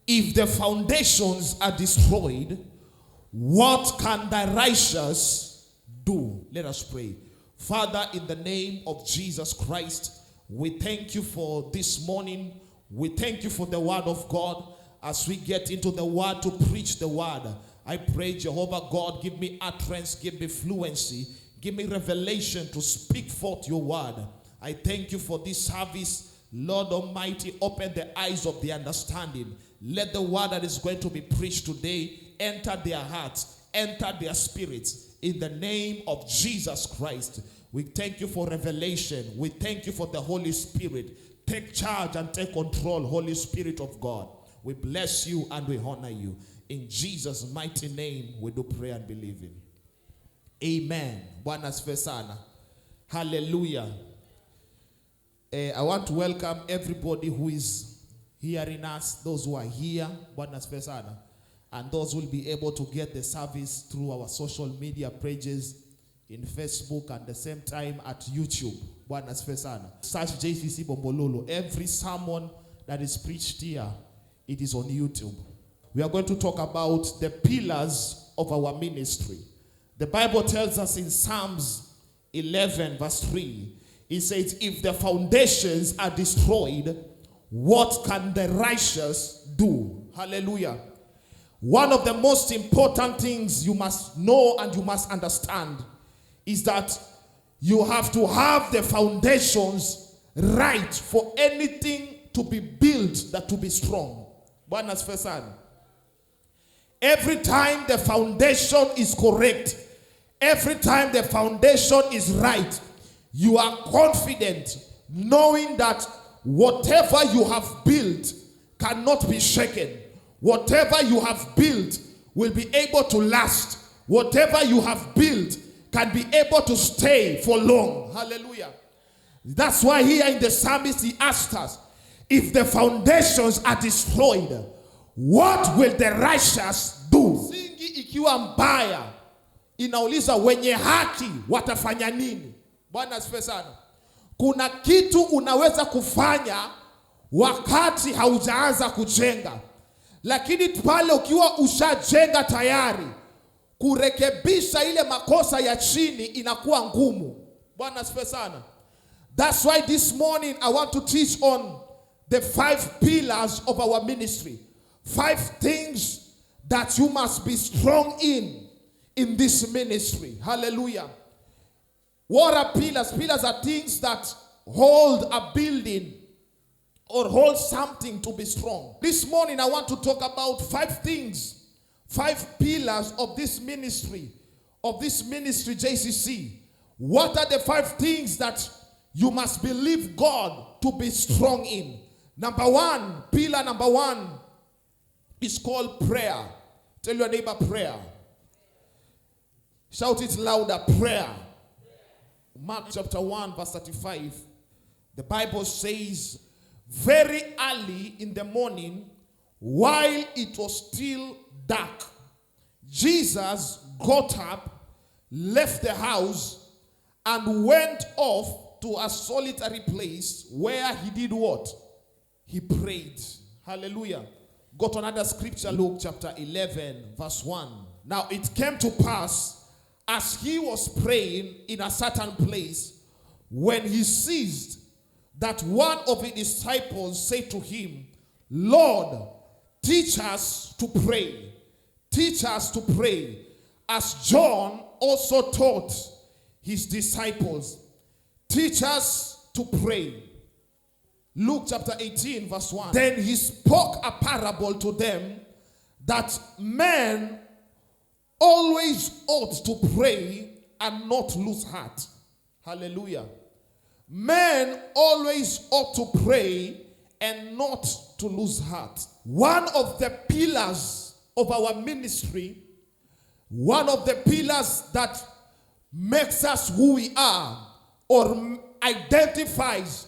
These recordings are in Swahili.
If the foundations are destroyed, what can the righteous do? Let us pray. Father, in the name of Jesus Christ, we thank you for this morning. We thank you for the word of God. As we get into the word to preach the word, I pray, Jehovah God, give me utterance, give me fluency, give me revelation to speak forth your word. I thank you for this service. Lord Almighty, open the eyes of the understanding. Let the word that is going to be preached today enter their hearts, enter their spirits. In the name of Jesus Christ, we thank you for revelation. We thank you for the Holy Spirit. Take charge and take control, Holy Spirit of God. We bless you and we honor you. In Jesus' mighty name, we do pray and believe in. Amen. Bwana asifiwe sana. Hallelujah. I want to welcome everybody who is hearing us, those who are here, Bwana asifiwe sana, and those who will be able to get the service through our social media pages in Facebook and the same time at YouTube. Bwana asifiwe sana. Search JCC Bombololo. Every sermon that is preached here, it is on YouTube. We are going to talk about the pillars of our ministry. The Bible tells us in Psalms 11 verse 3, it says, if the foundations are destroyed, what can the righteous do? Hallelujah. One of the most important things you must know and you must understand is that you have to have the foundations right for anything to be built that to be strong. Bwana asifiwe sana. Every time the foundation is correct, every time the foundation is right, you are confident knowing that whatever you have built cannot be shaken. Whatever you have built will be able to last. Whatever you have built can be able to stay for long. Hallelujah. That's why here in the psalmist he asked us, if the foundations are destroyed, what will the righteous do? Singi ikiwa mbaya, inauliza wenye haki watafanya nini? Bwana asifiwe sana. Kuna kitu unaweza kufanya wakati haujaanza kujenga. Lakini pale ukiwa ushajenga tayari, kurekebisha ile makosa ya chini inakuwa ngumu. Bwana asifiwe sana. That's why this morning I want to teach on the 5 pillars of our ministry. 5 things that you must be strong in this ministry. Hallelujah. What are pillars? Pillars are things that hold a building or hold something to be strong. This morning I want to talk about 5 things, 5 pillars of this ministry JCC. What are the 5 things that you must believe God to be strong in? Number 1, pillar number 1 is called prayer. Tell your neighbor prayer. Shout it louder, prayer. Mark chapter 1 verse 35. The Bible says, very early in the morning, while it was still dark, Jesus got up, left the house, and went off to a solitary place where he did what? He prayed. Hallelujah. Go to another scripture, Luke chapter 11 verse 1. Now it came to pass, as he was praying in a certain place, when he ceased, that one of his disciples said to him, Lord, teach us to pray. Teach us to pray, as John also taught his disciples. Teach us to pray. Luke chapter 18 verse 1. Then he spoke a parable to them, that men always ought to pray and not lose heart. Hallelujah. Men always ought to pray and not to lose heart. One of the pillars of our ministry, one of the pillars that makes us who we are or identifies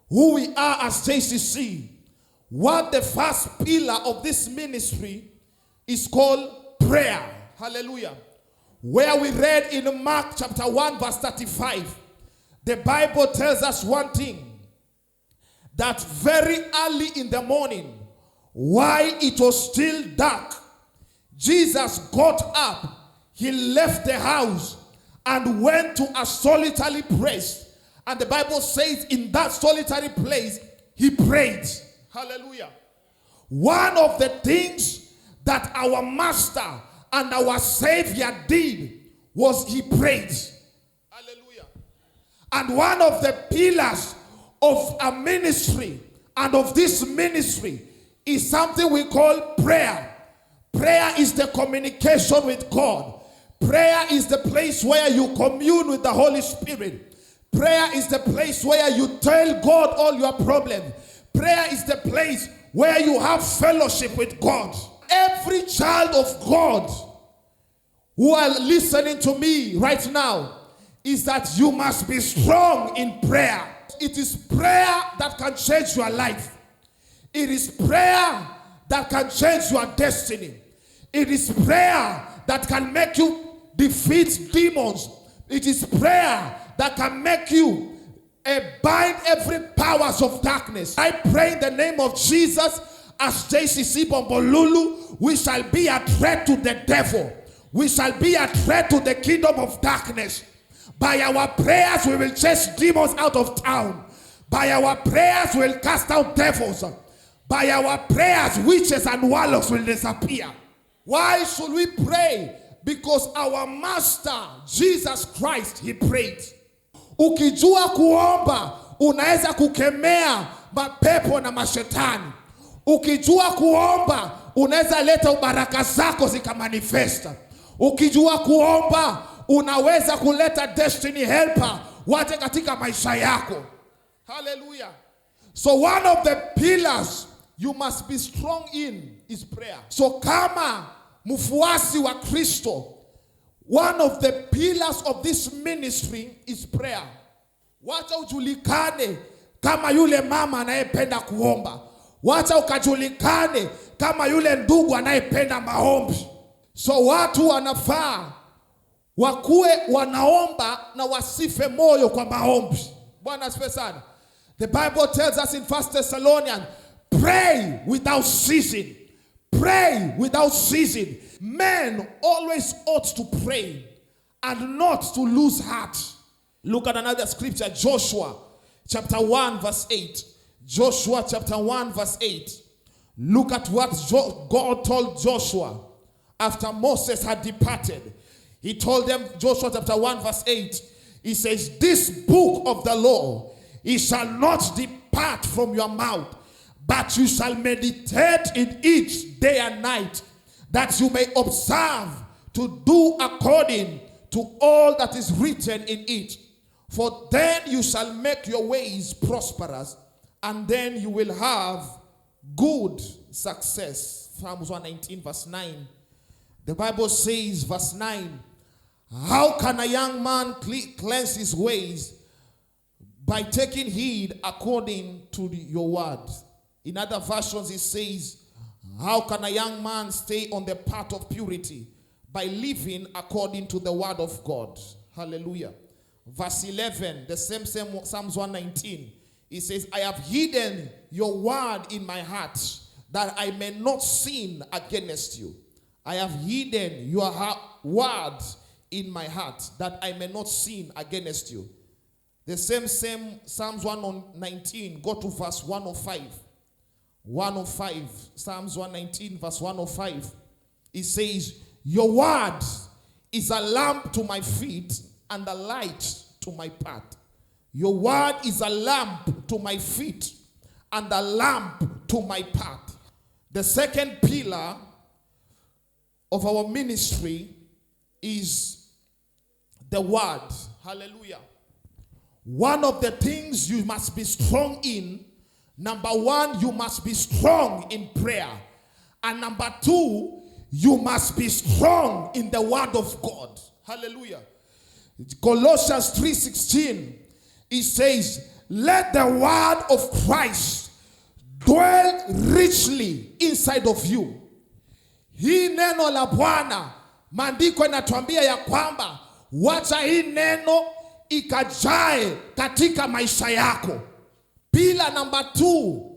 who we are as JCC, what the first pillar of this ministry is called prayer. Hallelujah. Where we read in Mark chapter 1 verse 35, the Bible tells us one thing, that very early in the morning, while it was still dark, Jesus got up, he left the house and went to a solitary place. And the Bible says in that solitary place, he prayed. Hallelujah. One of the things that our Master and our Savior did was he prayed. Hallelujah. And one of the pillars of a ministry and of this ministry is something we call prayer. Prayer is the communication with God. Prayer is the place where you commune with the Holy Spirit. Prayer is the place where you tell God all your problems. Prayer is the place where you have fellowship with God. Every child of God who are listening to me right now is that you must be strong in prayer. It is prayer that can change your life. It is prayer that can change your destiny. It is prayer that can make you defeat demons. It is prayer that can make you bind every powers of darkness. I pray in the name of Jesus, as JCC Bombolulu, we shall be a threat to the devil. We shall be a threat to the kingdom of darkness. By our prayers, we will chase demons out of town. By our prayers, we will cast out devils. By our prayers, witches and warlocks will disappear. Why should we pray? Because our Master, Jesus Christ, he prayed. Ukijua kuomba, unaweza kukemea mapepo na mashetani. Ukijua kuomba, unaweza leta baraka zako zikamanifesta. Ukijua kuomba, unaweza kuleta destiny helper waje katika maisha yako. Hallelujah. So one of the pillars you must be strong in is prayer. So kama mfuasi wa Kristo, one of the pillars of this ministry is prayer. Wacha ujulikane kama yule mama anayependa kuomba. Wacha ukajulikane kama yule ndugu anayependa maombi. So watu wanafaa wakuwe wanaomba na wasife moyo kwa maombi. Bwana asifiwe sana. The Bible tells us in 1 Thessalonians, pray without ceasing. Pray without ceasing. Men always ought to pray and not to lose heart. Look at another scripture, Joshua chapter 1 verse 8. Joshua chapter 1 verse 8. Look at what God told Joshua after Moses had departed. He told them, Joshua chapter 1 verse 8. He says, this book of the law, it shall not depart from your mouth, but you shall meditate in it day and night, that you may observe to do according to all that is written in it. For then you shall make your ways prosperous, and then you will have good success. Psalms 119 verse 9. The Bible says, verse 9, how can a young man cleanse his ways? By taking heed according to your word. In other versions it says, how can a young man stay on the path of purity? By living according to the word of God. Hallelujah. Verse 11, the same Psalms 119. It says, I have hidden your word in my heart, that I may not sin against you. I have hidden your word in my heart, that I may not sin against you. The same Psalms 119, go to verse 105. 105, Psalms 119 verse 105. It says, your word is a lamp to my feet and a light to my path. Your word is a lamp to my feet and a lamp to my path. The second pillar of our ministry is the word. Hallelujah. One of the things you must be strong in, number one, you must be strong in prayer. And number two, you must be strong in the word of God. Hallelujah. Colossians 3:16, it says, let the word of Christ dwell richly inside of you. Hii neno la Bwana, maandiko yanatuambia ya kwamba wacha hii neno ikajae katika maisha yako. Pila number 2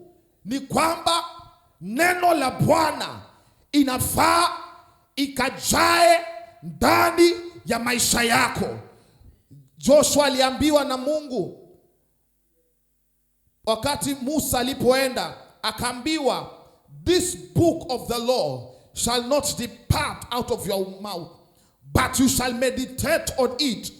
ni kwamba neno la Bwana inafaa ikajae ndani ya maisha yako. Joshua aliambiwa na Mungu wakati Musa alipoenda, akaambiwa, this book of the law shall not depart out of your mouth, but you shall meditate on it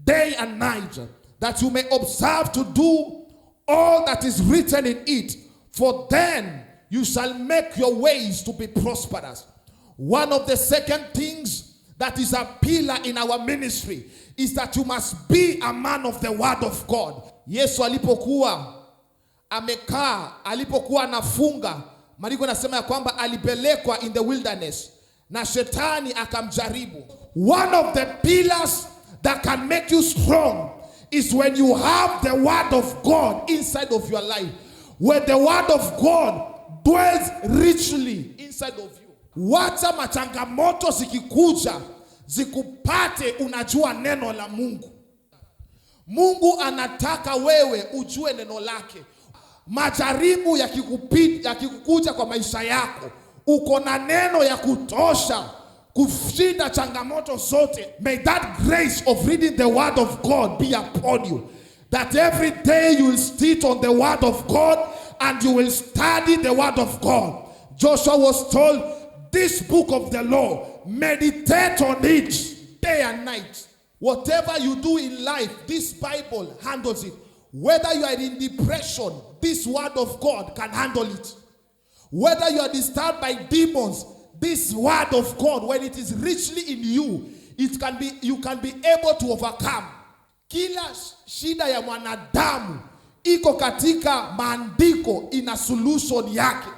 day and night, that you may observe to do all that is written in it, for then you shall make your ways to be prosperous. One of the second things that is a pillar in our ministry is that you must be a man of the word of God. Yesu alipokuwa amekaa, alipokuwa anafunga, Maandiko yanasema ya kwamba alipelekwa in the wilderness na shetani akamjaribu. One of the pillars that can make you strong is when you have the word of God inside of your life. When the word of God dwells richly inside of you. Wacha machangamoto zikikuja zikupate unajua neno la Mungu. Mungu anataka wewe ujue neno lake. Majaribu yakikukuja kwa maisha yako, uko na neno ya kutosha kushinda changamoto zote. May that grace of reading the word of God be upon you, that every day you will sit on the word of God and you will study the word of God. Joshua was told, this book of the law, meditate on it day and night. Whatever you do in life, this Bible handles it. Whether you are in depression, this word of God can handle it. Whether you are disturbed by demons, this word of God, when it is richly in you, you can be able to overcome. Kila shida ya mwanadamu iko katika maandiko, ina solution yake.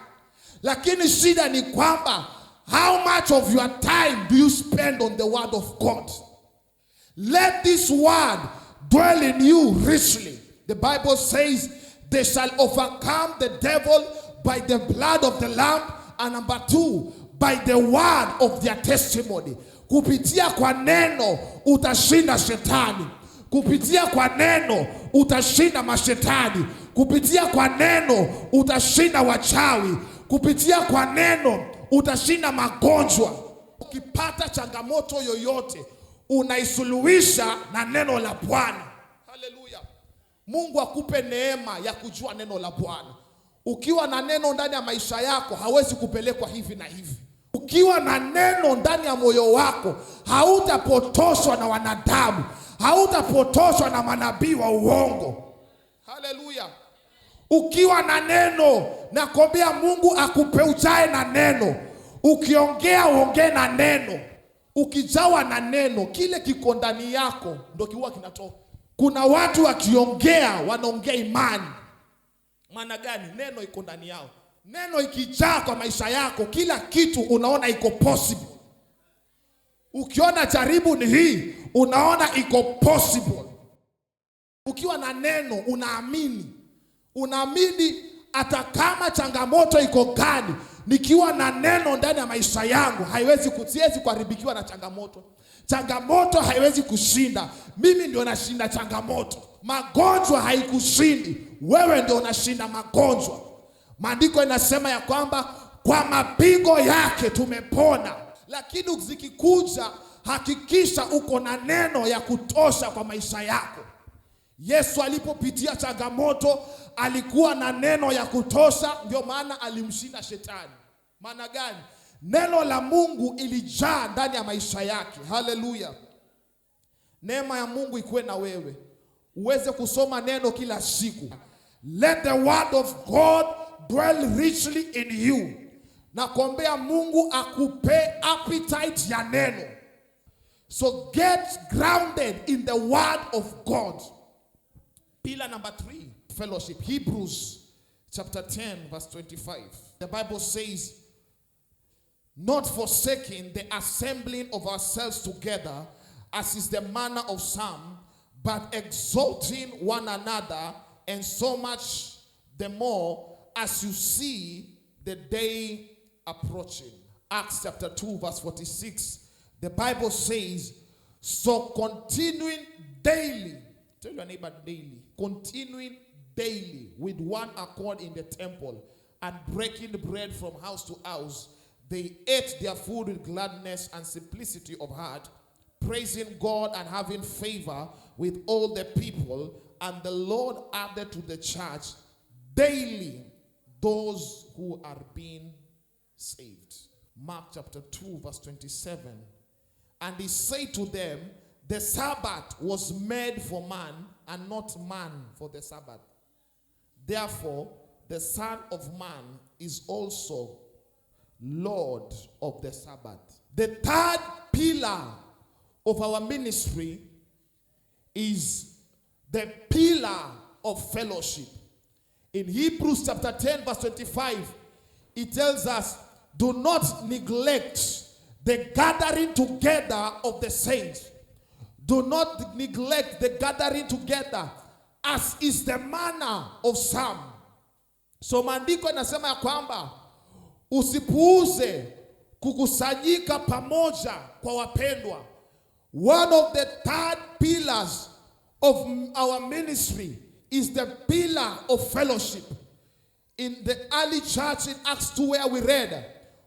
Lakini shida ni kwamba, how much of your time do you spend on the word of God? Let this word dwell in you richly. The Bible says, they shall overcome the devil by the blood of the Lamb, and number 2, by the word of their testimony. Kupitia kwa neno utashinda shetani. Kupitia kwa neno utashinda mashetani. Kupitia kwa neno utashinda wachawi. Kupitia kwa neno utashinda magonjwa. Ukipata changamoto yoyote, unaisuluhisha na neno la Bwana. Hallelujah. Mungu akupe neema ya kujua neno la Bwana. Ukiwa na neno ndani ya maisha yako, hawezi kupelekwa hivi na hivi. Ukiwa na neno ndani ya moyo wako, hautapotoshwa na wanadamu, hautapotoshwa na manabii wa uongo. Hallelujah. Ukiwa na neno, nakwambia Mungu akupe ujae na neno. Ukiongea uongee na neno. Ukijawa na neno, kile kiko ndani yako ndio kiwa kinatoka. Kuna watu wakiongea wanaongea imani. Maana gani? Neno iko ndani yao. Neno ikijaa kwa maisha yako, kila kitu unaona iko possible. Ukiona jaribu ni hii, unaona iko possible. Ukiwa na neno unaamini. Unaamini hata kama changamoto iko gani, nikiwa na neno ndani ya maisha yangu, siwezi kuharibikiwa na changamoto. Changamoto haiwezi kushinda. Mimi ndio nashinda changamoto. Magonjwa haikushindi. Wewe ndio unashinda magonjwa. Maandiko inasema ya kwamba kwa mapigo yake tumepona. Lakini zikikuja, hakikisha uko na neno ya kutosha kwa maisha yako. Yesu alipopitia changamoto, alikuwa na neno ya kutosha, ndio maana alimshinda shetani. Maana gani? Neno la Mungu ilijaa ndani ya maisha yake. Hallelujah. Neema ya Mungu ikuwe na wewe, uweze kusoma neno kila siku. Let the word of God dwell richly in you. Na kuombea Mungu akupe appetite ya neno. So get grounded in the word of God. Pillar number 3, fellowship. Hebrews chapter 10 verse 25. The Bible says, not forsaking the assembling of ourselves together, as is the manner of some, but exalting one another, and so much the more as you see the day approaching. Acts chapter 2 verse 46. The Bible says, so continuing daily, tell your neighbor daily, continuing daily with one accord in the temple, and breaking bread from house to house, they ate their food with gladness and simplicity of heart, praising God and having favor with all the people. And the Lord added to the church daily those who are being saved. Mark chapter 2 verse 27. And he said to them, the Sabbath was made for man, and not man for the Sabbath. Therefore, the Son of Man is also Lord of the Sabbath. The third pillar of our ministry is the pillar of fellowship. In Hebrews chapter 10 verse 25, it tells us, do not neglect the gathering together of the saints. Do not neglect the gathering together, as is the manner of some. So maandiko inasema ya kwamba usipuuze kukusanyika pamoja kwa wapendwa. One of the third pillars of our ministry is the pillar of fellowship. In the early church in Acts 2 where we read,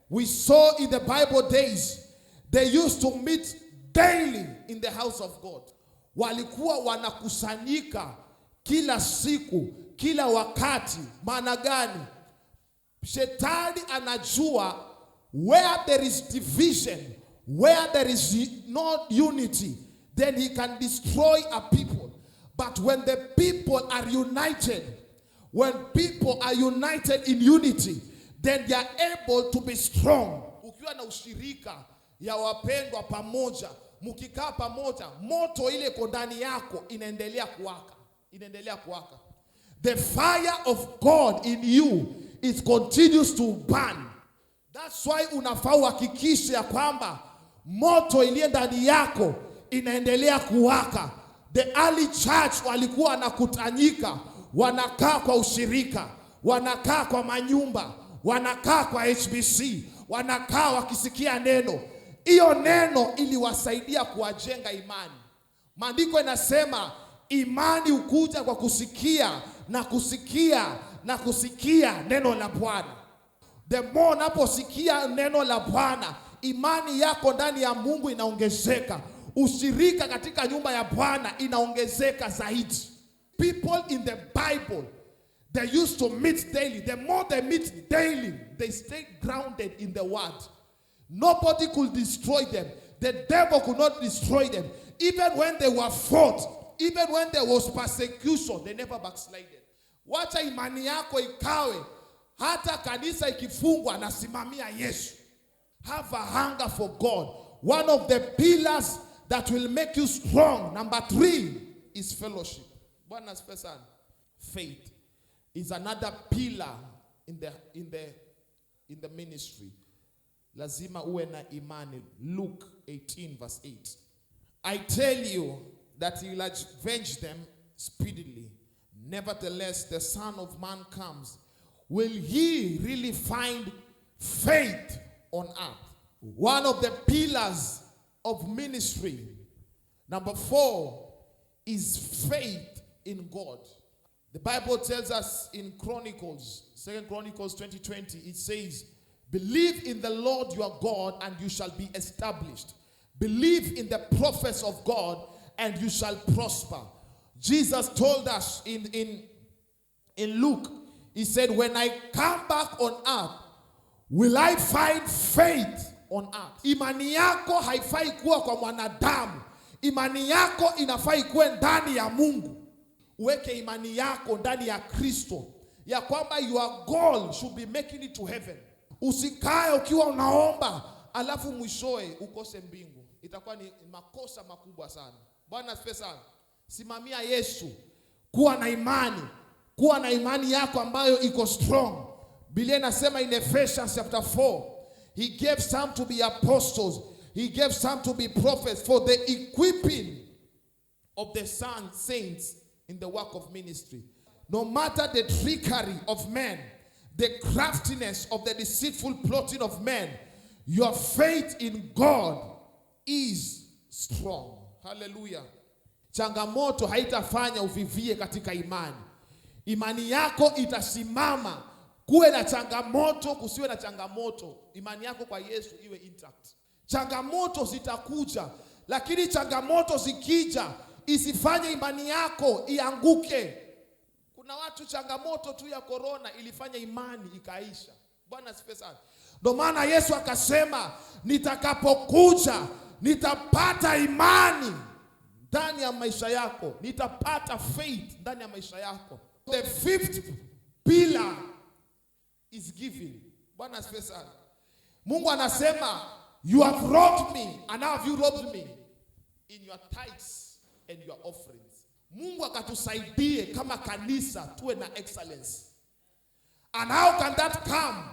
we saw in the Bible days, they used to meet daily in the house of God. Walikuwa wanakusanyika kila siku, kila wakati. Maana gani? Shetani anajua where there is division, where there is not unity, then he can destroy a people. But when the people are united, when people are united in unity, then they are able to be strong. Ukiwa na ushirika ya wapendwa pamoja, mukikaa pamoja, moto ile iko ndani yako inaendelea kuwaka. Inaendelea kuwaka. The fire of God in you, it continues to burn. That's why unafaa uhakikishe ya kwamba moto iliye ndani yako inaendelea kuwaka. The early church walikuwa wanakutanyika, wanakaa kwa ushirika, wanakaa kwa manyumba, wanakaa kwa HBC, wanakaa wakisikia neno. Hiyo neno iliwasaidia kuwajenga imani. Maandiko inasema imani hukuja kwa kusikia na kusikia na kusikia neno la Bwana. The more unaposikia neno la Bwana, imani yako ndani ya Mungu inaongezeka. Ushirika katika nyumba ya Bwana inaongezeka zaidi. People in the Bible, they used to meet daily. The more they meet daily, they stay grounded in the word. Nobody could destroy them. The devil could not destroy them. Even when they were fought, even when there was persecution, they never backslided. Wacha imani yako ikawe, hata kanisa ikifungwa nasimamia Yesu. Have a hunger for God. One of the pillars that will make you strong, number 3, is fellowship. Bwana asifiwe sana. Faith is another pillar in the ministry. Lazima uwe na imani. Luke 18 verse 8. I tell you that he will avenge them speedily. Nevertheless, the Son of Man comes. Will he really find faith on earth? One of the pillars of ministry, number 4, is faith in God. The Bible tells us in Chronicles, 2 Chronicles 20:20, it says, believe in the Lord your God and you shall be established. Believe in the prophets of God and you shall prosper. Jesus told us in Luke, he said, when I come back on earth, will I find faith on earth? Imani yako haifai kuwa kwa mwanadamu. Imani yako inafai kuwa ndani ya Mungu. Uweke imani yako ndani ya Kristo, ya kwamba your goal should be making it to heaven. Usikae ukiwa unaomba alafu mwishoe ukose mbingu. Itakuwa ni makosa makubwa sana. Bwana asifiwe sana. Simamia Yesu. Kuwa na imani. Kuwa na imani yako ambayo iko strong. Biblia inasema in Ephesians chapter 4, he gave some to be apostles, he gave some to be prophets for the equipping of the saints in the work of ministry. No matter the trickery of men, the craftiness of the deceitful plotting of men, your faith in God is strong. Hallelujah. Changamoto haitafanya uvivie katika imani. Imani yako itasimama Kuwe na changamoto, kusiwe na changamoto, imani yako kwa Yesu iwe intact. Changamoto zitakuja, lakini changamoto zikija isifanye imani yako ianguke. Kuna watu changamoto tu ya corona ilifanya imani ikaisha. Bwana asifiwe sana. Ndio maana Yesu akasema, nitakapokuja nitapata imani ndani ya maisha yako, nitapata faith ndani ya maisha yako. The fifth pillar is giving. Bwana asifiwe sana. Mungu anasema, you have robbed me, and how have you robbed me? In your tithes and your offerings. Mungu akatusaidie kama kanisa tuwe na excellence. And how can that come?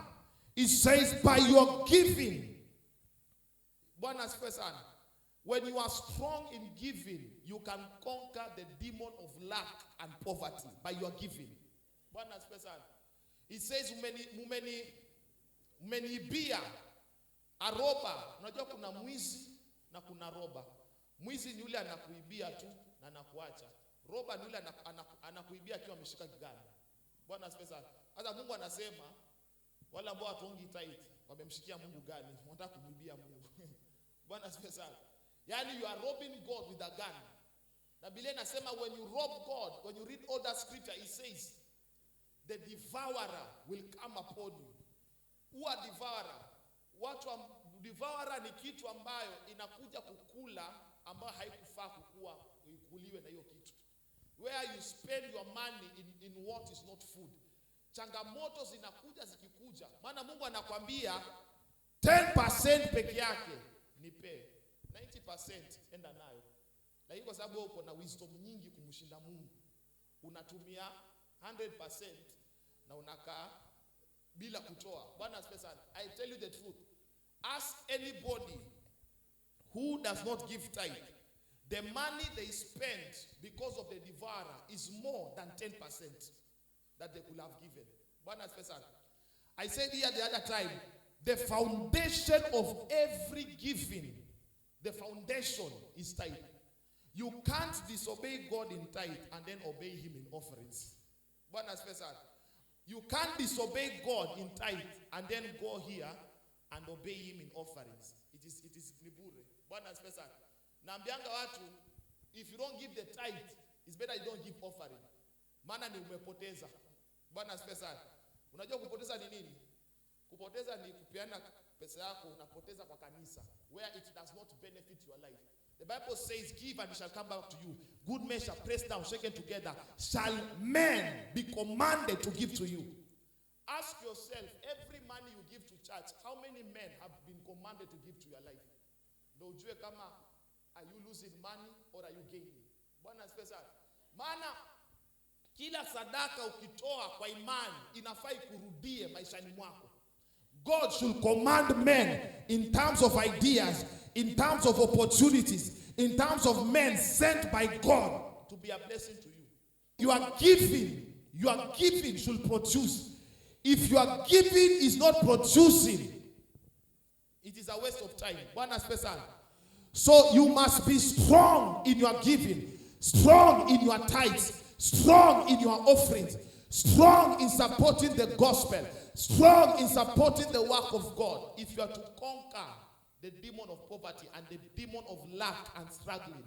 It says by your giving. Bwana asifiwe sana. When you are strong in giving, you can conquer the demon of lack and poverty by your giving. Bwana asifiwe sana. It says mumeniibia aroba. Unajua kuna mwizi na kuna roba. Mwizi ni yule anakuibia tu na anakuacha. Roba ni yule anakuibia akiwa ameshika kiganja. Bwana asifiwe sana. Sasa Mungu anasema wale ambao watuongi tithe wamemshikia Mungu gani? Wanataka kumibia Mungu. Bwana asifiwe sana. Yani you are robbing God with a gun. Na Biblia inasema when you rob God, when you read all that scripture, it says the devourer will come upon you. Huwa devourer, devourer ni kitu ambayo inakuja kukula ambayo haikufaa kukuliwe na hiyo kitu. Where you spend your money in what is not food. Changamoto zinakuja zikikuja. Maana Mungu anakuambia 10% peke yake nipe. 90% enda nayo. Lakini kwa sababu uko na wisdom nyingi kumshinda Mungu, unatumia 100% na unakaa bila kutoa. Bwana asifiwe sana. I tell you the truth. Ask anybody who does not give tithe. The money they spend because of the devourer is more than 10% that they could have given. Bwana asifiwe sana. I said here the other time, the foundation of every giving, the foundation is tithe. You can't disobey God in tithe and then obey him in offerings. Bwana asifiwe sana. You can't disobey God in tithe and then go here and obey him in offerings. It is nibure. Bwana asifiwe sana. Naambianga watu, if you don't give the tithe, it's better you don't give offering. Maana ni umepoteza. Bwana asifiwe sana. Unajua kupoteza ni nini? Kupoteza ni kupeana pesa yako unapoteza kwa kanisa, where it does not benefit your life. The Bible says, give and it shall come back to you. Good measure, pressed down, shaken together, shall men be commanded to give to you. Ask yourself, every money you give to church, how many men have been commanded to give to your life? Ndio ujue kama are you losing money or are you gaining? Bwana asifiwe sana. Maana kila sadaka ukitoa kwa imani inafai kurudie maishani mwako. God should command men in terms of ideas, in terms of opportunities, in terms of men sent by God to be a blessing to you. Your giving should produce. If your giving is not producing, it is a waste of time. Bwana asifiwe sana. So you must be strong in your giving, strong in your tithes, strong in your offerings, strong in supporting the gospel, strong in supporting the work of God. If you are to conquer the demon of poverty and the demon of lack and struggling.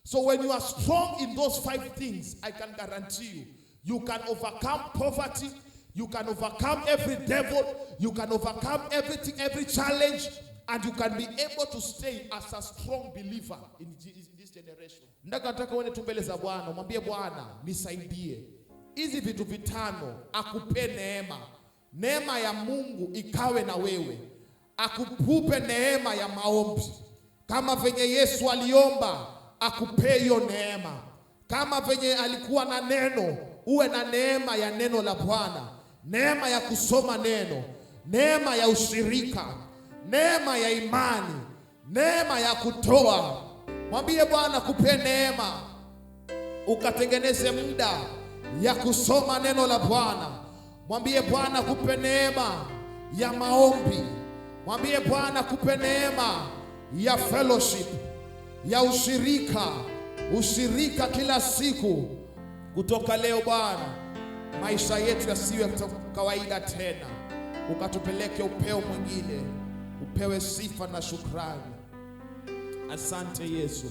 So when you are strong in those 5 things, I can guarantee you can overcome poverty, you can overcome every devil, you can overcome everything, every challenge, and you can be able to stay as a strong believer in this generation. Nataka uende tu mbele za Bwana, mwambie Bwana, nisaidie. Hizi vitu vitano, akupe neema. Neema ya Mungu ikawe na wewe. Akupe neema ya maombi. Kama venye Yesu aliomba, akupe hiyo neema. Kama venye alikuwa na neno, uwe na neema ya neno la Bwana. Neema ya kusoma neno, neema ya ushirika, neema ya imani, neema ya kutoa. Mwambie Bwana kupe neema. Ukatengeneze muda ya kusoma neno la Bwana. Mwambie Bwana kupe neema ya maombi. Mwambie Bwana kupe neema ya fellowship, ya ushirika kila siku. Kutoka leo Bwana, maisha yetu yasiwe kawaida tena, ukatupeleke upeo mwingine, upewe sifa na shukrani. Asante Yesu.